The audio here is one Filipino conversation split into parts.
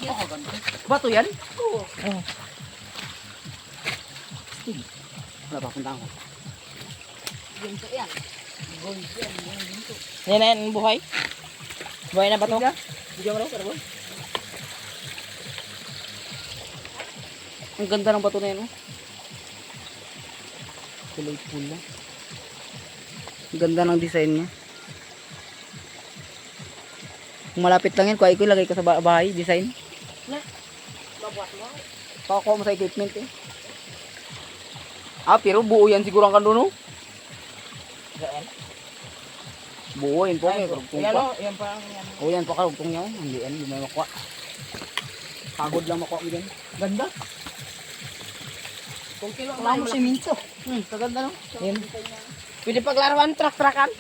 Oh, ganda. Bato yan? Oo. Wala pa, punta ako. Ginto yan. Yan na yan, buhay. Buhay na ba to? Bigyan mo lang, para ba? Ang ganda ng bato na yan, oh. Kulay pula. Ang ganda ng design niya. Kung malapit lang yan, kuha ko ilagay ko sa bahay, design. Mabuhat mo. Pakakuha mo sa equipment eh. Ah, pero buo yan siguro ang kandoon, no? Yan. Buo yun po. May Yan karugtong o, pa. yan pa ang yan. O yan, pakarugtong niya. Hindi may makuha. Pagod lang makuha mo dyan. Ganda. Kung kilo Wala mo si Minto. Kaganda, no? Yan. Pwede paglaruan, trak-trakan.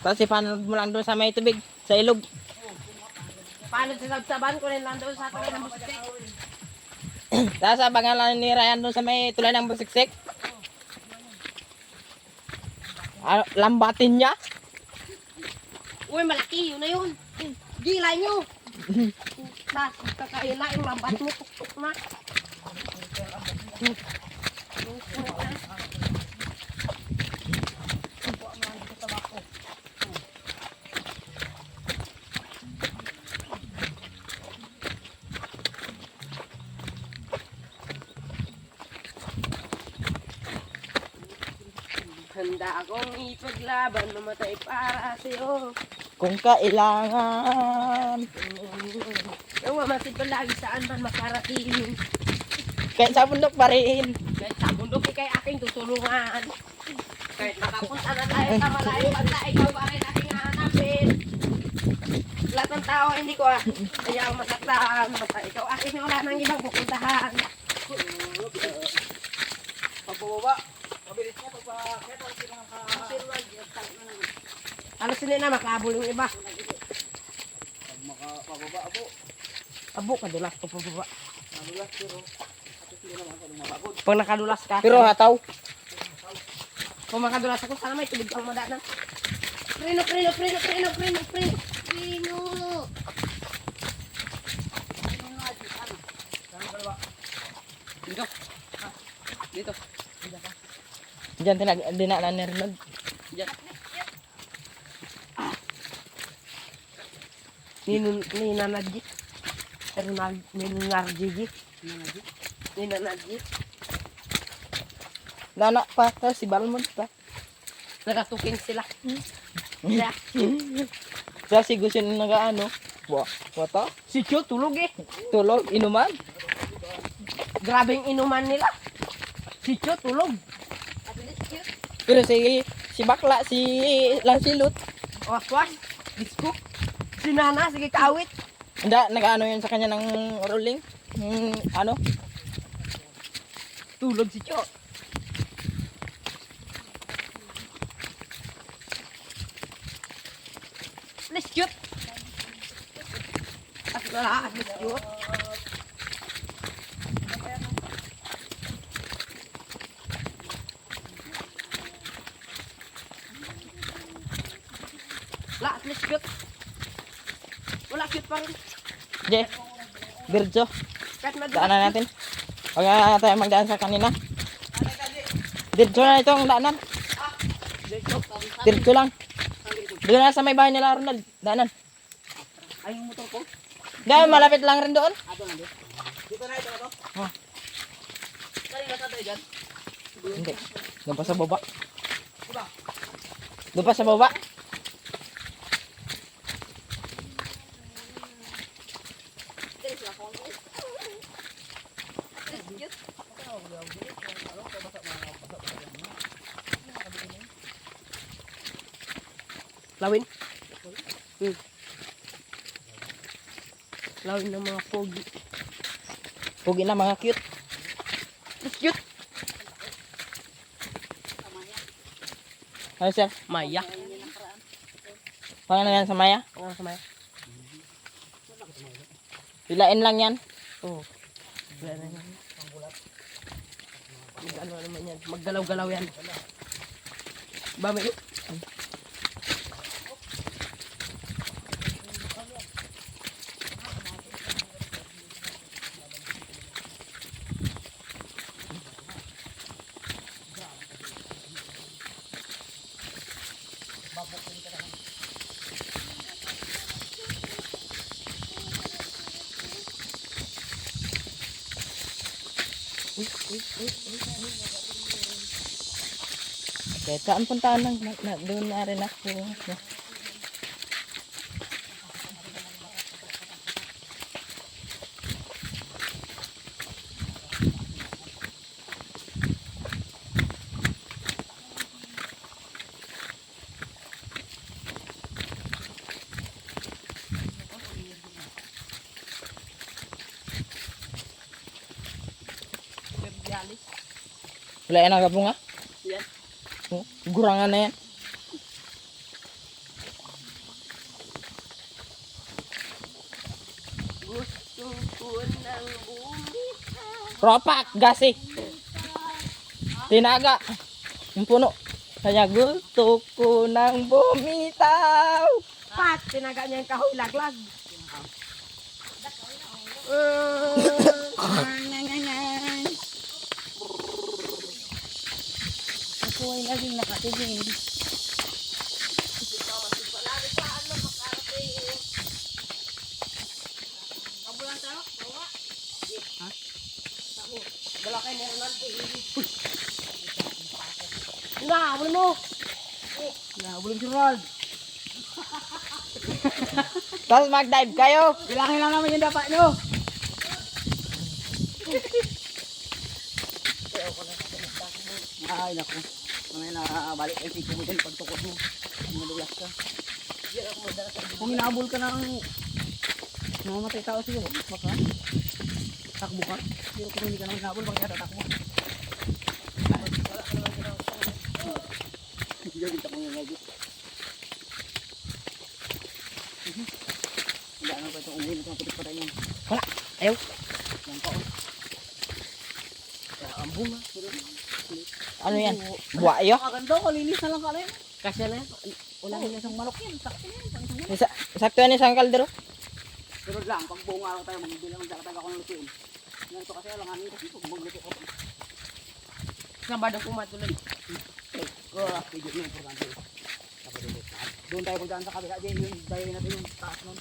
Tapos ipanod mo lang doon sa may tubig, sa ilog. Paano sasabsaban ko rin lang doon sa tulay ng busiksik? Tapos abangan lang ni Ryan doon sa may tulay ng busiksik. Lambatin niya. Uy, malaki. Yun na yun. Gilay nyo. Kakain na yung lambat mo. Tuktok na. Handa akong ipaglaban, mamatay para sa'yo. Kung kailangan. Yung mamatid pa lagi saan man makarating. Kahit sa bundok pa rin. Kahit sa bundok kay aking tutulungan. Kahit makapunta na tayo sa malayo banda, ikaw pa rin aking hahanapin. Lahat ng tao hindi ko ayaw masaktan. Basta ikaw akin wala nang ibang pupuntahan. Pagpababa. Mabilis niya pagpakita. Ano sila na makahabol yung iba? Pag makapababa, abo. Abo, kadulas ko pababa. Nadulas pero at hindi naman ako lumabagod. Pag nakadulas ka. Pero hataw. Kung makadulas ako, sana may tubig kang madanan. Prino, prino, prino, prino, prino, prino. Prino! Dito. Dito. Diyan dinaanan ni Rinod. Diyan. Ninanadji. Ninanadji. Ninanadji. Nana pa, tapos si Balmond pa. Nakatuking sila. Yeah. Tapos si Gusin nagaano. Wata? Si Cho tulog eh. Tulog, inuman. Grabing inuman nila. Si Cho tulog. Pero si Bakla, si Lansilot. Waswas. Disco. Si Nana, sige kaawit. Nag-ano yun sa kanya ng rolling. Ano? Tulog si Cho. Let's shoot. Let's shoot. Let's shoot. Wala shoot pa rin. Je, Virgo, Kahit daanan natin. Huwag na tayo magdaan sa kanina. Virgo na itong daanan. Virgo lang. Doon na sa may bahay nila Ronald. Daanan. Ay, yung motor ko. Dahil malapit lang rin doon. Ato na dito. Dito na ito na to. Oh. Kanina sa tayo dyan. Hindi. Doon pa sa baba. Doon pa sa baba. Lawin. Lawin ng mga pogi. Pugi na mga cute. Cute. Ano sir? Maya. Paano na yan sa Maya? Ano sa Maya? Hilain lang yan. Oo. Wala na yan. Ano naman yan? Maggalaw-galaw yan. Ba may... Okay, saan puntaan lang? Doon na rin ako. Wala yan ang gabunga? Yan. Oh, gurangan na yan. Gusto ko ng bumitaw. Ropak, gasi. Tinaga. Yung puno. Kaya gusto ko ng bumitaw. Pat, tinaga niya yung kahoy laglag. Ako ay laging nakatigil. Dala kayo meron natin. Nga, wala mo. Nabulong si Ronald. Tapos mag-dive kayo. Bilangin lang naman yung dapa nyo. Ay, naku. Mamaya na balik ay siko mo dyan pagtukot mo. Madulas ka. Kung inaabol ka ng namamatay tao siguro, baka takbo ka. Pero kung hindi ka naman inaabol, baka tatakbo. Hindi ka kita kong yung medyo. Hindi ano pa itong umuwi na itong putik pa tayo. Wala. Ayaw. Yan pa. Ang bunga. Ano yan? Buwayo? Maganda ko, linis na lang ka rin. Kasi na yan. Wala nila isang manok yan. Sakto na yan. Sakto yan isang kaldero. Pero lang, pag buong araw tayo, magbilang ng taga ko ng lutuin. Ganito kasi alanganin kasi pag magluto ko. Sabado ko matulad. Medyo na importante. Doon tayo kung dyan sa kabila. Diyan yung dayoy natin yung taas nun.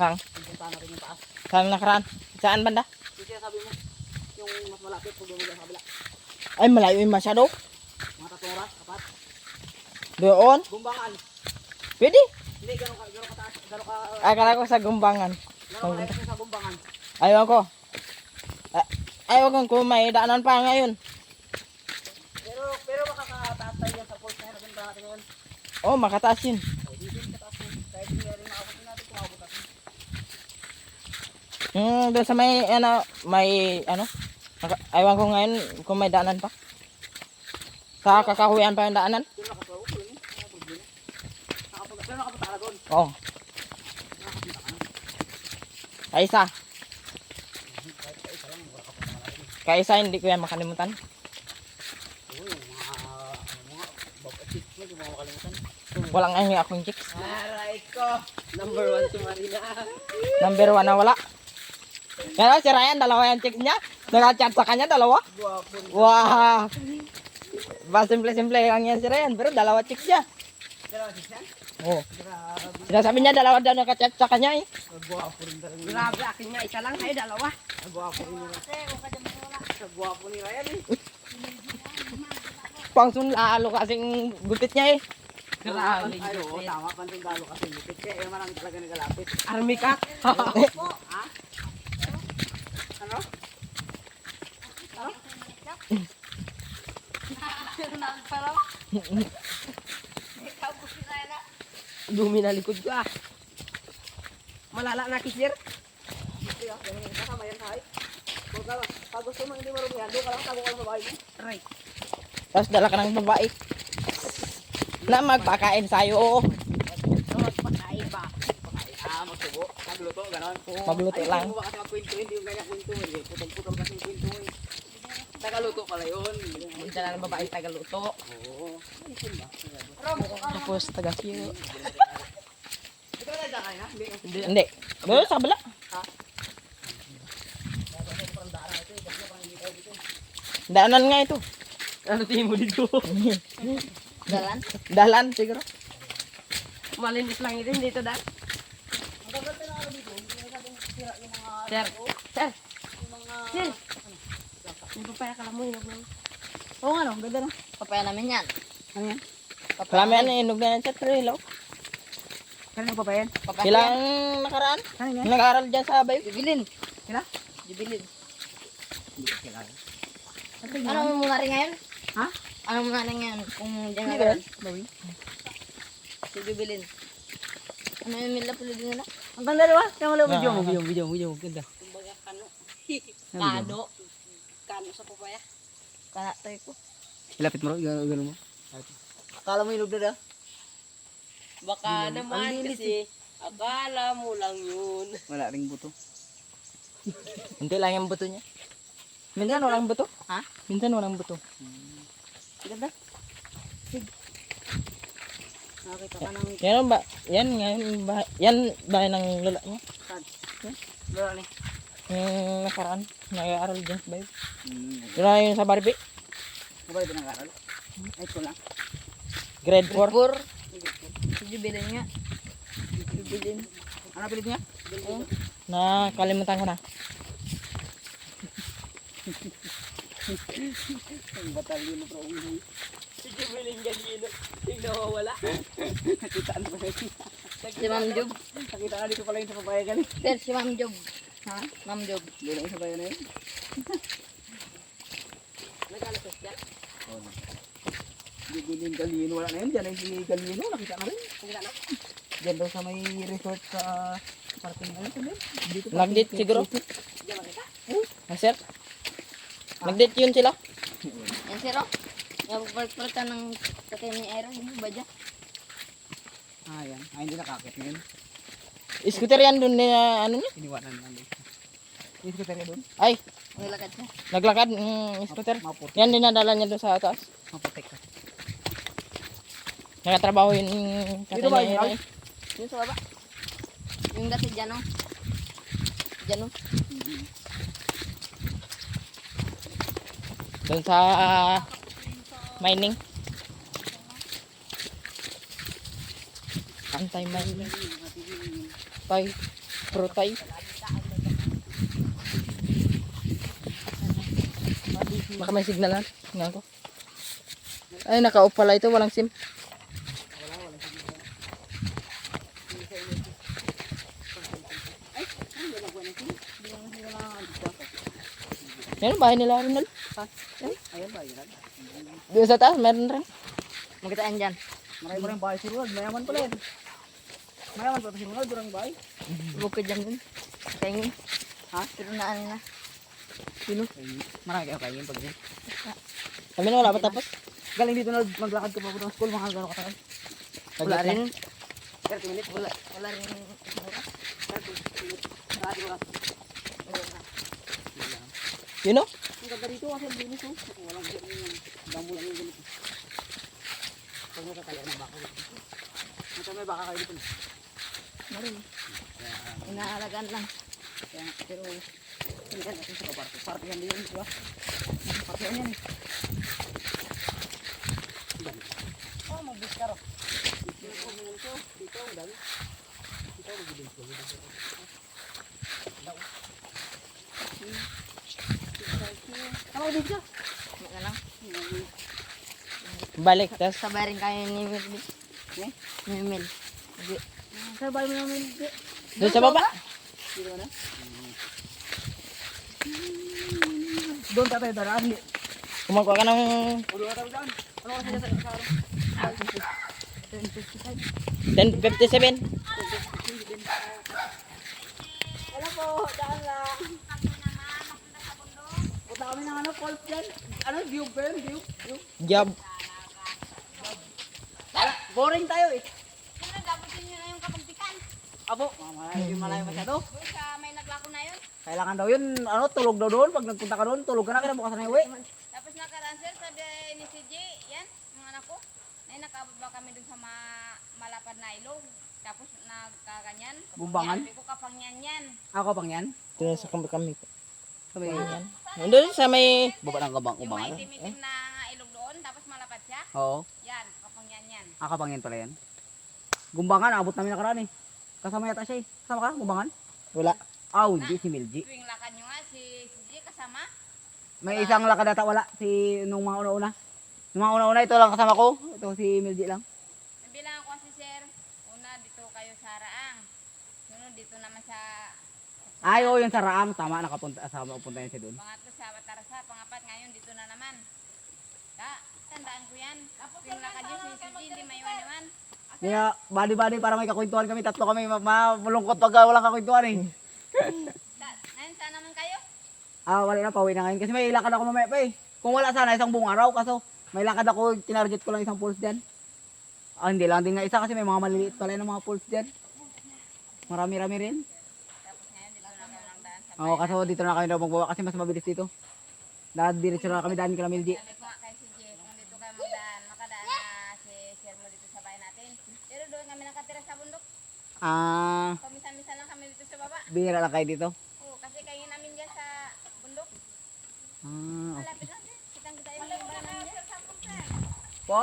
Hang? Punta natin yung taas. Saan nakaraan? Saan banda? Yung sinasabi mo, yung mas malapit pag doon sa kabila. Ay, malayo yung masyado. Mga 3 oras, kapat. Doon? Gumbangan. Pwede. Hindi, gano'n kataas. Gano'n ka, Akala ko sa gumbangan. gano'n ka sa gumbangan. Ayaw ko. Ayaw ko kung may daanan pa ngayon. Pero makakataas tayo yan sa post na yun. Ganda natin ngayon. Oh, makataas yun. Hindi din kataas yun. Kahit hindi rin makabutin natin kung makabutin. Doon sa ayaw ko ngayon kung may daanan pa. Sa kakahuyan pa yung daanan. Pero nakasawa ko yun. Pero nakapunta ka doon. Oo. Kaisa. Kaisa, hindi ko yan makalimutan. Oo, yung mga babasik mo, yung mga makalimutan. Walang ahingi akong chicks. Aray ko. Number 1 si Marina. Number 1 na wala. Yan si Ryan, dalawa yung chicks niya. Naka-chat sa kanya, dalawa. Wah. Ba, simple-simple lang yan si Ryan, pero dalawa chicks niya. Pero siya, Oo. Sinasabi niya, dalawa daw naka-chat sa kanya eh. nagwapo rin talaga. Grabe, akin nga isa lang. Kayo dalawa. Nagwapo rin nila. Nagwapo ni Ryan eh. Pangsun lalo kasing gupit niya eh. Grabe. Ay, oo, tama. Pansundalo kasi lupit. Kaya yung marami talaga nagalapit. Army ka. Ha? Ano? Dumi na likod ko ah. Malala na kisir. Kaya, yung kasama yan kahit. Pag gusto mo hindi marumi yan, doon ka lang, tago ka lang sa bahay mo. Right. Tapos dala ka ng babae. Na magpakain sa'yo, oo. Magpakain ba? Magsubo. Magluto, gano'n. Magluto Ay, lang. hindi mo ba kasi magkwento, hindi yung ganyan kwento. Putol-putol kasi yung kwento eh. Tagaluto pala yun. Magdala ng babae tagaluto. Oo. Tapos taga-siyo. Ito na dyan ha? Hindi. Hindi. Doon sa kabila. Daanan nga ito. Ano tingin mo dito? Dalan? Dalan siguro. Malinis lang ito, dito dahil. Sir, sir, sir. May papaya ka lang mo, hinog lang. Oo nga no, ganda no. Papaya namin yan. Ano yan? Kalami ano, inog na yan sa trailer. Kanino pa yan? Papaya. Ilang nakaraan? Kanino yan? Nag-aaral dyan sa Bayo. Jubilin. Kila? Jubilin. Hindi ko kilala. Ano mo muna rin ngayon? Ha? Ano muna rin ngayon? Kung diyan Hindi nga ba? rin. Bawi. Si Jubilin. Ano yung mila pala din nila? Ang ganda diba? Kaya wala video. Ganda. Kumbaga kano. Kano? Kano sa papaya. Kanatoy ko. Ilapit mo ro, gano'n mo. Akala mo ilog na da? Baka naman Ang linis kasi akala mo lang yun. Wala ring buto. Hindi lang yung buto niya. Minsan walang buto. Ha? Minsan walang buto. Ganda. Sige. Nakakita ka ng Yan ba? Yan ngayon yan bahay ng lola niya. sad. Wala ni. Yung nakaraan, nag-aaral dyan sa Bayo. Hmm. Yun na yun sa Barbie. Ano ba ito nag-aaral? Ay, ko lang. Grade 4. Si Jubilin nga. Jubilin. Ano pilit niya? Nakalimutan ko na. Ang batalyon mo pro uwi. Si Jubilin ganino. Yung nawawala. Nakita ano ba yun? Si Ma'am Job. Nakita ka dito pala yung sa papaya galing. Sir, si Ma'am Job. Ha? Ma'am Job. Hindi na yung sa bayan na yun. Nagkano sa siya? Gigiling Galino, wala na yun. Diyan na yung si Galino, nakita na rin. Nakita na? Diyan daw sa may resort sa parking ano sabi? Dito pa. Nag-date siguro. Diyan makita? Ah, sir? Nag-date yun sila. Yan sir, oh. Yung pagpalitan ng tatay ni Aaron. Yung ba dyan? Ah, yan. Ah, hindi nakakit ngayon. Scooter yan dun na ano niya. Iniwanan lang dito. Yung scooter doon. Ay, Nilakad siya. naglakad scooter. Maputi. Yan dinadala niya doon sa taas. Maputik ka. Nakatrabaho yun Dito ba tatay yun? niya. Yung sa baba. Yung dati dyan, oh. Dyan, oh. Doon sa mining. Anti-mining. Tay. Protay. Baka may signalan. Tingnan ko. Ay, naka-off pala ito. Walang SIM. Yan ang bahay nila Ronald. Ayan ba, yan. Doon sa taas, meron rin. Magkitaan dyan. Marami pa rin bahay si Ronald. Mayaman pala yan. Mayaman pa si Ronald. Durang bahay. Bukid dyan dun. Kaingin. Ha? Pero naan na. Sino? Marami kayo kayo pag yan. Kami na wala pa tapos. Galing dito na maglakad ka pa po ng school. Mga gano'ng katagal. Wala rin. 30 minutes. Wala rin. Yun o. Ang ganda dito kasi ang linis oh. Walang ganyan yan. Damo lang yung ganito. Pag nakakaya ng baka dito. Ito may baka kayo dito. Meron. Inaalagaan lang. Kaya, pero, hindi yan natin sa party. Party yan din, di ba? Party yan yan. Oh, mag-bis ka ro. Dito, ang dami. Dito, mag-bis ka. Tama, bis ka. Ano lang. Balik. Tapos Sabay rin kayo ni Mil. Eh? Ni Mil. Sir, bayo mo namin. doon sa baba. Dito ka na? Doon tatay daraan. Kumakuha ka ng Ulo ka tayo daan. Ano ka siya sa araw? 10:57. Hello po, daan lang. Punta kami ng ano, golf dyan. Ano, view ba yun? View? Job. Boring tayo eh. Ano, dapat yun yun na yung kapagpikan. Abo, malayo masyado. Uy, sa may naglako na yun. Kailangan daw yun, ano, tulog daw doon. Pag nagpunta ka doon, tulog ka na, kinabukasan na iwi. Tapos nakaraan sir, sabi ni CJ, yan, mga anak ko. Nay, nakaabot ba kami dun sa malapad na ilog. Tapos nagkaganyan. Bumbangan? Sabi ko kapangyan yan. Ako pang yan. Doon sa kami. Sabi, Doon sa may baba ng kabang Yung ubangan. maitim-itim na ilog doon, tapos malapad siya. Oo, Yan, kapangyan yan. ako pang yan pala yan. Gumbangan, abot namin nakaraan eh. Kasama yata siya eh. Kasama ka, gumbangan? wala. Ah, hindi, si Milji. Tuwing lakad nyo nga, si CJ kasama. May isang lakad ata wala. Si nung mga una-una. Nung mga una-una, ito lang kasama ko. Ito si Milji lang. Nabilang ko si Sir. Una, dito kayo sa Raang. Sunod, dito naman sa Ay, oo, yun sa Raang. Tama, nakapunta. Asama, punta yun siya doon. pangatlo sa Batarasa. Pangapat, ngayon dito na naman. Tandaan ko yan. Yung lakad yun, sinisigi, hindi maiwan-iwan. Kaya, body-body, para may kakwentuhan kami. Tatlo kami. Malungkot pag walang kakwentuhan eh. Ngayon, saan naman kayo? Wala na, pauwi na ngayon. Kasi may lakad ako mamaya pa eh. Kung wala sana, isang buong araw. Kaso, may lakad ako, tinarget ko lang isang pulse dyan. Hindi lang din nga isa kasi may mga maliliit pala ng mga pulse dyan. Marami-rami rin. Tapos ngayon, dito na kayo ng daan sa Oo, kaso dito na kami daw magbawa kasi mas mabilis dito. Diretso na kami daan kila Milji. Sabi ko nga kay si Jeff, kung dito kayo magdaan, makadaan na si Sir mo dito sa bahay natin. Pero doon kami nakatira sa bundok. Pamisa-misa lang kami dito sa baba. Bihira lang kayo dito. Oo, kasi kayo namin dyan sa bundok. Okay. Malapit lang din. Kitang kita yung bahay namin dyan. Po?